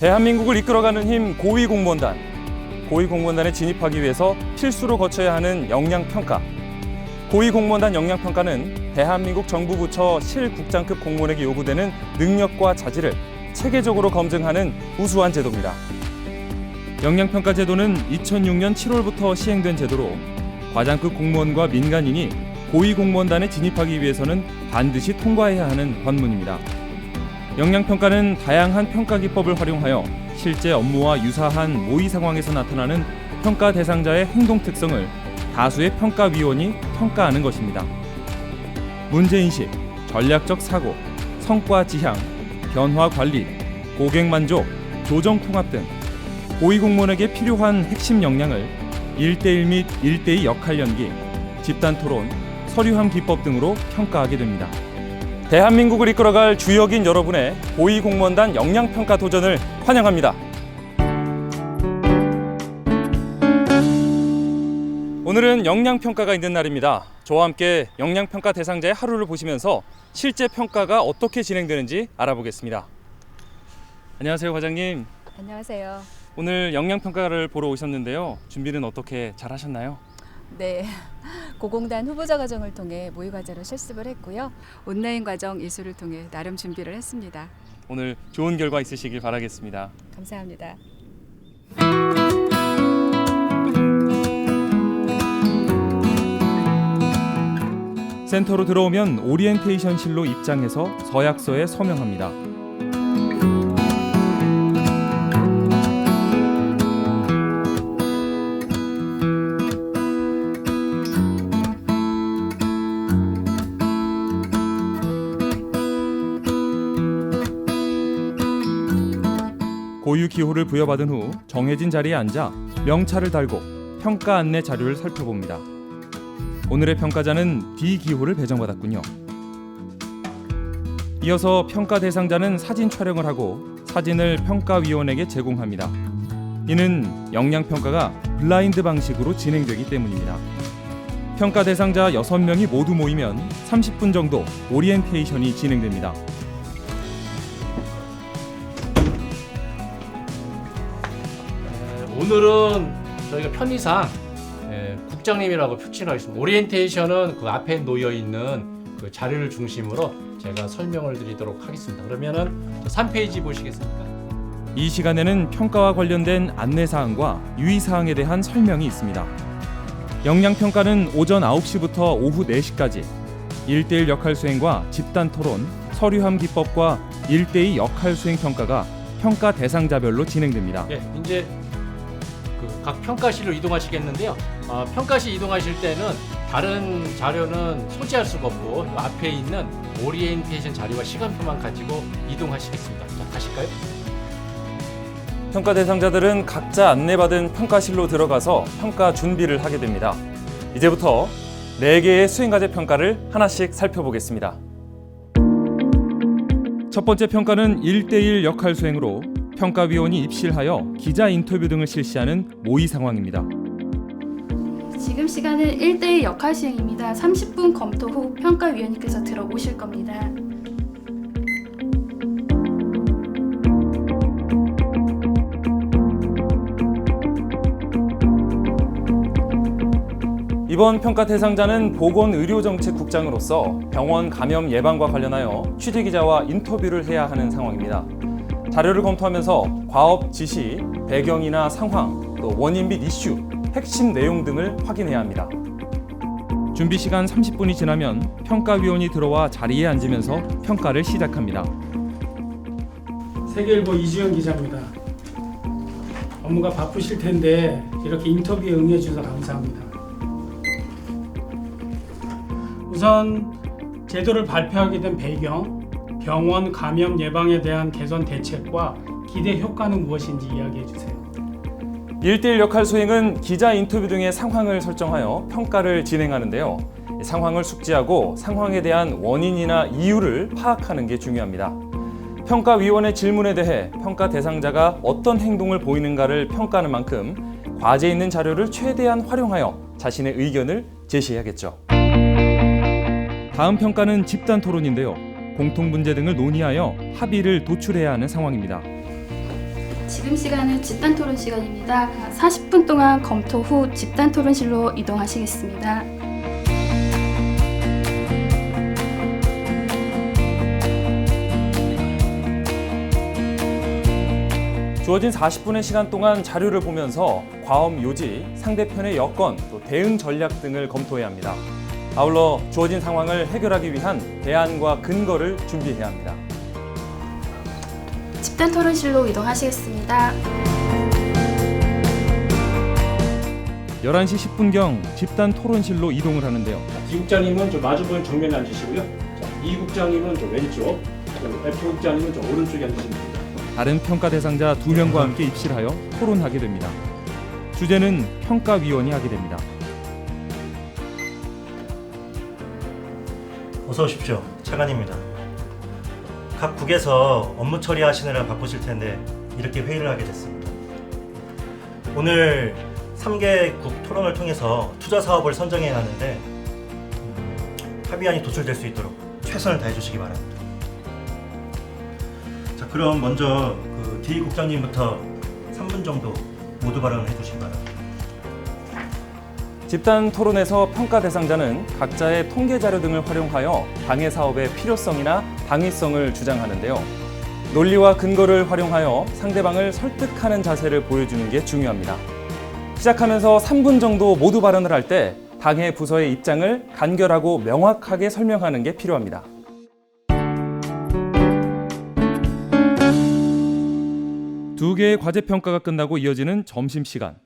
대한민국을 이끌어가는 힘 고위공무원단. 고위공무원단에 진입하기 위해서 필수로 거쳐야 하는 역량평가. 고위공무원단 역량평가는 대한민국 정부 부처 실국장급 공무원에게 요구되는 능력과 자질을 체계적으로 검증하는 우수한 제도입니다. 역량평가 제도는 2006년 7월부터 시행된 제도로 과장급 공무원과 민간인이 고위공무원단에 진입하기 위해서는 반드시 통과해야 하는 관문입니다. 역량평가는 다양한 평가 기법을 활용하여 실제 업무와 유사한 모의 상황에서 나타나는 평가 대상자의 행동 특성을 다수의 평가위원이 평가하는 것입니다. 문제인식, 전략적 사고, 성과 지향, 변화 관리, 고객 만족, 조정 통합 등 고위공무원에게 필요한 핵심 역량을 1대1 및 1대2 역할 연기, 집단 토론, 서류함 기법 등으로 평가하게 됩니다. 대한민국을 이끌어갈 주역인 여러분의 고위공무원단 역량평가 도전을 환영합니다. 오늘은 역량평가가 있는 날입니다. 저와 함께 역량평가 대상자의 하루를 보시면서 실제 평가가 어떻게 진행되는지 알아보겠습니다. 안녕하세요, 과장님. 안녕하세요. 오늘 역량평가를 보러 오셨는데요. 준비는 어떻게 잘 하셨나요? 네, 고공단 후보자 과정을 통해 모의 과제로 실습을 했고요. 온라인 과정 이수를 통해 나름 준비를 했습니다. 오늘 좋은 결과 있으시길 바라겠습니다. 감사합니다. 센터로 들어오면 오리엔테이션실로 입장해서 서약서에 서명합니다. 고유 기호를 부여받은 후 정해진 자리에 앉아 명찰을 달고 평가 안내 자료를 살펴봅니다. 오늘의 평가자는 D 기호를 배정받았군요. 이어서 평가 대상자는 사진 촬영을 하고 사진을 평가위원에게 제공합니다. 이는 역량평가가 블라인드 방식으로 진행되기 때문입니다. 평가 대상자 6명이 모두 모이면 30분 정도 오리엔테이션이 진행됩니다. 오늘은 저희가 편의상 국장님이라고 표치하겠습니다. 오리엔테이션은 그 앞에 놓여 있는 그 자료를 중심으로 제가 설명을 드리도록 하겠습니다. 그러면은 3페이지 보시겠습니까? 이 시간에는 평가와 관련된 안내사항과 유의사항에 대한 설명이 있습니다. 역량평가는 오전 9시부터 오후 4시까지 1대1 역할 수행과 집단 토론, 서류함 기법과 1대2 역할 수행 평가가 평가 대상자별로 진행됩니다. 네, 이제 각 평가실로 이동하시겠는데요. 평가실 이동하실 때는 다른 자료는 소지할 수가 없고 앞에 있는 오리엔테이션 자료와 시간표만 가지고 이동하시겠습니다. 자, 가실까요? 평가 대상자들은 각자 안내받은 평가실로 들어가서 평가 준비를 하게 됩니다. 이제부터 4개의 수행과제 평가를 하나씩 살펴보겠습니다. 첫 번째 평가는 1대1 역할 수행으로 평가위원이 입실하여 기자 인터뷰 등을 실시하는 모의 상황입니다. 지금 시간은 1대1 역할 수행입니다. 30분 검토 후 평가위원님께서 들어오실 겁니다. 이번 평가 대상자는 보건의료정책국장으로서 병원 감염 예방과 관련하여 취재기자와 인터뷰를 해야 하는 상황입니다. 자료를 검토하면서 과업 지시, 배경이나 상황, 또 원인 및 이슈, 핵심 내용 등을 확인해야 합니다. 준비 시간 30분이 지나면 평가위원이 들어와 자리에 앉으면서 평가를 시작합니다. 세계일보 이주영 기자입니다. 업무가 바쁘실 텐데 이렇게 인터뷰에 응해 주셔서 감사합니다. 우선 제도를 발표하게 된 배경, 병원 감염 예방에 대한 개선 대책과 기대 효과는 무엇인지 이야기해 주세요. 1대1 역할 수행은 기자 인터뷰 등의 상황을 설정하여 평가를 진행하는데요. 상황을 숙지하고 상황에 대한 원인이나 이유를 파악하는 게 중요합니다. 평가위원의 질문에 대해 평가 대상자가 어떤 행동을 보이는가를 평가하는 만큼 과제에 있는 자료를 최대한 활용하여 자신의 의견을 제시해야겠죠. 다음 평가는 집단 토론인데요. 공통 문제 등을 논의하여 합의를 도출해야 하는 상황입니다. 지금 시간은 집단 토론 시간입니다. 40분 동안 검토 후 집단 토론실로 이동하시겠습니다. 주어진 40분의 시간 동안 자료를 보면서 과업 요지, 상대편의 여건, 또 대응 전략 등을 검토해야 합니다. 아울러 주어진 상황을 해결하기 위한 대안과 근거를 준비해야 합니다. 집단 토론실로 이동하시겠습니다. 11시 10분경 집단 토론실로 이동을 하는데요. 이 국장님은 저 마주보는 정면에 앉으시고요. 자, 이 국장님은 저 왼쪽, F 국장님은 저 오른쪽에 앉으시면 됩니다. 다른 평가 대상자 2명과 함께 입실을 하여 토론하게 됩니다. 주제는 평가위원이 하게 됩니다. 어서 오십시오. 차관입니다. 각 국에서 업무 처리하시느라 바쁘실 텐데 이렇게 회의를 하게 됐습니다. 오늘 3개 국 토론을 통해서 투자 사업을 선정해 하는데 합의안이 도출될 수 있도록 최선을 다해 주시기 바랍니다. 자, 그럼 먼저 D 국장님부터 3분 정도 모두 발언을 해주시기 바랍니다. 집단 토론에서 평가 대상자는 각자의 통계 자료 등을 활용하여 당해 사업의 필요성이나 당위성을 주장하는데요. 논리와 근거를 활용하여 상대방을 설득하는 자세를 보여주는 게 중요합니다. 시작하면서 3분 정도 모두 발언을 할 때 당해 부서의 입장을 간결하고 명확하게 설명하는 게 필요합니다. 두 개의 과제 평가가 끝나고 이어지는 점심시간.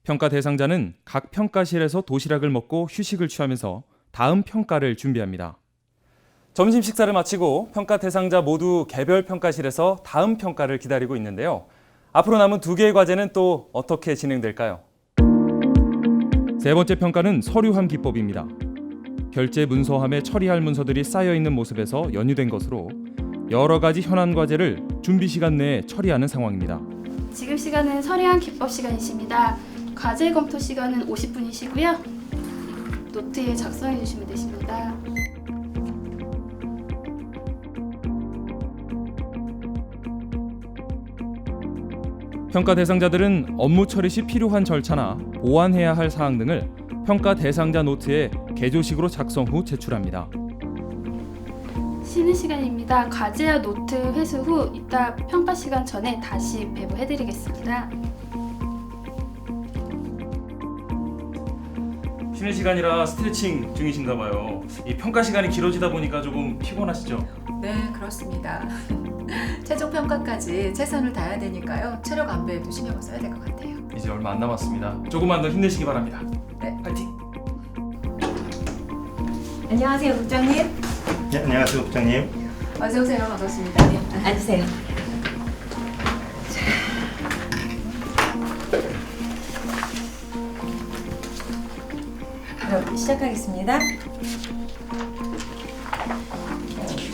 평가 대상자는 각 평가실에서 도시락을 먹고 휴식을 취하면서 다음 평가를 준비합니다. 점심 식사를 마치고 평가 대상자 모두 개별 평가실에서 다음 평가를 기다리고 있는데요. 앞으로 남은 두 개의 과제는 또 어떻게 진행될까요? 세 번째 평가는 서류함 기법입니다. 결제 문서함에 처리할 문서들이 쌓여 있는 모습에서 연유된 것으로 여러 가지 현안 과제를 준비 시간 내에 처리하는 상황입니다. 지금 시간은 서류함 기법 시간이십니다. 과제 검토 시간은 50분이시고요. 노트에 작성해 주시면 되십니다. 평가 대상자들은 업무 처리 시 필요한 절차나 보완해야 할 사항 등을 평가 대상자 노트에 개조식으로 작성 후 제출합니다. 쉬는 시간입니다. 과제와 노트 회수 후 이따 평가 시간 전에 다시 배부해 드리겠습니다. 쉬는 시간이라 스트레칭 중이신가 봐요. 이 평가 시간이 길어지다 보니까 조금 피곤하시죠? 네, 그렇습니다. 최종 평가까지 최선을 다해야 되니까요. 체력 안배에도 신경을 써야 될 것 같아요. 이제 얼마 안 남았습니다. 조금만 더 힘내시기 바랍니다. 네. 파이팅! 안녕하세요, 국장님. 네, 안녕하세요, 국장님. 어서 오세요. 반갑습니다. 네. 앉으세요. 그럼 시작하겠습니다.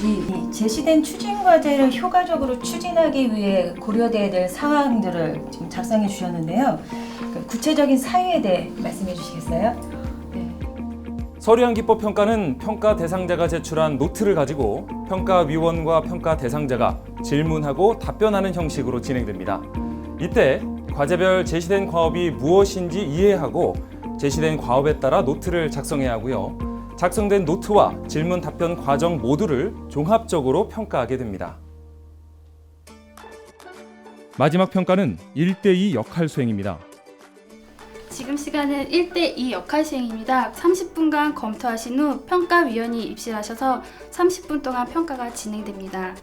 이 제시된 추진 과제를 효과적으로 추진하기 위해 고려돼야 될 사항들을 지금 작성해 주셨는데요. 그 구체적인 사유에 대해 말씀해 주시겠어요? 서류함 기법 평가는 평가 대상자가 제출한 노트를 가지고 평가위원과 평가 대상자가 질문하고 답변하는 형식으로 진행됩니다. 이때 과제별 제시된 과업이 무엇인지 이해하고 제시된 과업에 따라 노트를 작성해야 하고요. 작성된 노트와 질문 답변 과정 모두를 종합적으로 평가하게 됩니다. 마지막 평가는 1대2 역할 수행입니다. 지금 시간은 1대2 역할 시행입니다. 30분간 검토하신 후 평가위원이 입실하셔서 30분 동안 평가가 진행됩니다.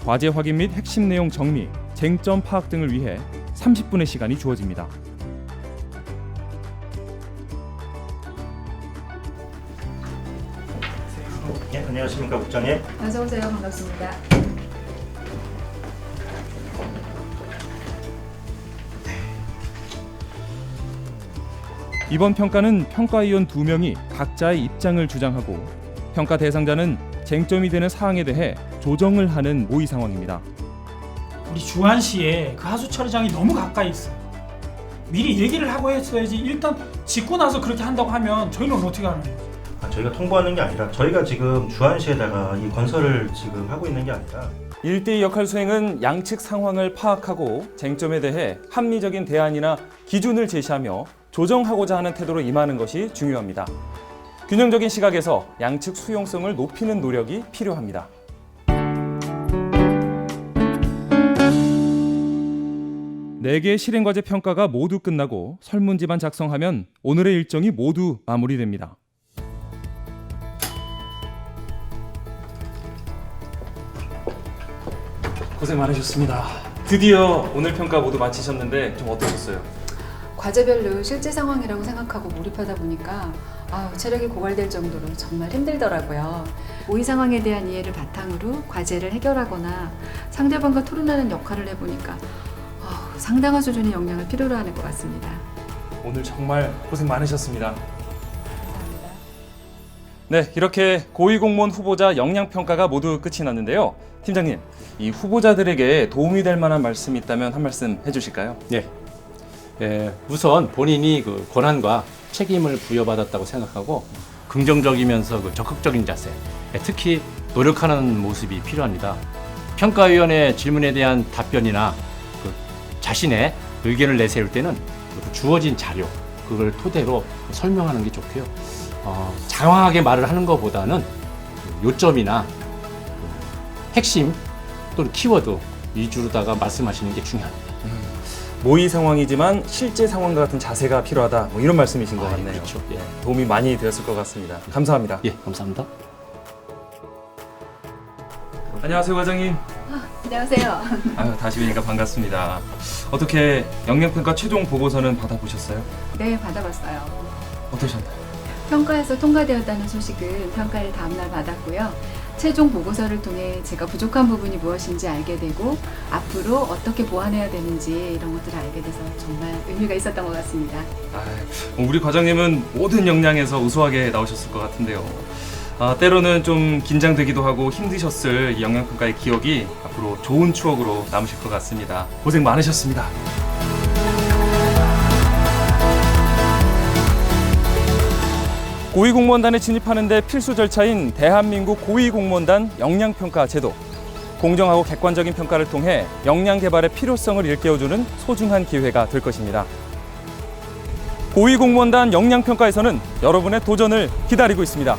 과제 확인 및 핵심 내용 정리, 쟁점 파악 등을 위해 30분의 시간이 주어집니다. 네, 안녕하십니까, 국장님. 어서 오세요. 반갑습니다. 이번 평가는 평가위원 2명이 각자의 입장을 주장하고 평가 대상자는 쟁점이 되는 사항에 대해 조정을 하는 모의 상황입니다. 우리 주한시에 그 하수 처리장이 너무 가까이 있어요. 미리 얘기를 하고 했어야지. 일단 짓고 나서 그렇게 한다고 하면 저희는 어떻게 하는 거예요? 저희가 통보하는 게 아니라 저희가 지금 주안시에다가 이 건설을 지금 하고 있는 게 아니라 1대2 역할 수행은 양측 상황을 파악하고 쟁점에 대해 합리적인 대안이나 기준을 제시하며 조정하고자 하는 태도로 임하는 것이 중요합니다. 균형적인 시각에서 양측 수용성을 높이는 노력이 필요합니다. 네 개의 실행과제 평가가 모두 끝나고 설문지만 작성하면 오늘의 일정이 모두 마무리됩니다. 고생 많으셨습니다. 드디어 오늘 평가 모두 마치셨는데 좀 어떠셨어요? 과제별로 실제 상황이라고 생각하고 몰입하다 보니까 체력이 고갈될 정도로 정말 힘들더라고요. 모의 상황에 대한 이해를 바탕으로 과제를 해결하거나 상대방과 토론하는 역할을 해보니까 상당한 수준의 역량을 필요로 하는 것 같습니다. 오늘 정말 고생 많으셨습니다. 감사합니다. 네, 이렇게 고위공무원 후보자 역량평가가 모두 끝이 났는데요. 팀장님, 이 후보자들에게 도움이 될 만한 말씀이 있다면 한 말씀 해주실까요? 네. 우선 본인이 그 권한과 책임을 부여받았다고 생각하고 긍정적이면서 그 적극적인 자세, 특히 노력하는 모습이 필요합니다. 평가위원회 질문에 대한 답변이나 그 자신의 의견을 내세울 때는 주어진 자료, 그걸 토대로 설명하는 게 좋고요. 장황하게 말을 하는 것보다는 요점이나 핵심 또는 키워드 위주로다가 말씀하시는 게 중요합니다. 모의 상황이지만 실제 상황과 같은 자세가 필요하다. 뭐 이런 말씀이신 것 같네요. 그렇죠. 예. 도움이 많이 되었을 것 같습니다. 감사합니다. 예, 감사합니다. 안녕하세요, 과장님. 안녕하세요. 다시 뵈니까 반갑습니다. 어떻게 역량평가 최종 보고서는 받아보셨어요? 네, 받아봤어요. 어떠셨나요? 평가에서 통과되었다는 소식은 평가를 다음날 받았고요. 최종 보고서를 통해 제가 부족한 부분이 무엇인지 알게 되고 앞으로 어떻게 보완해야 되는지 이런 것들을 알게 돼서 정말 의미가 있었던 것 같습니다. 우리 과장님은 모든 역량에서 우수하게 나오셨을 것 같은데요. 때로는 좀 긴장되기도 하고 힘드셨을 이 역량평가의 기억이 앞으로 좋은 추억으로 남으실 것 같습니다. 고생 많으셨습니다. 고위공무원단에 진입하는 데 필수 절차인 대한민국 고위공무원단 역량평가 제도. 공정하고 객관적인 평가를 통해 역량 개발의 필요성을 일깨워주는 소중한 기회가 될 것입니다. 고위공무원단 역량평가에서는 여러분의 도전을 기다리고 있습니다.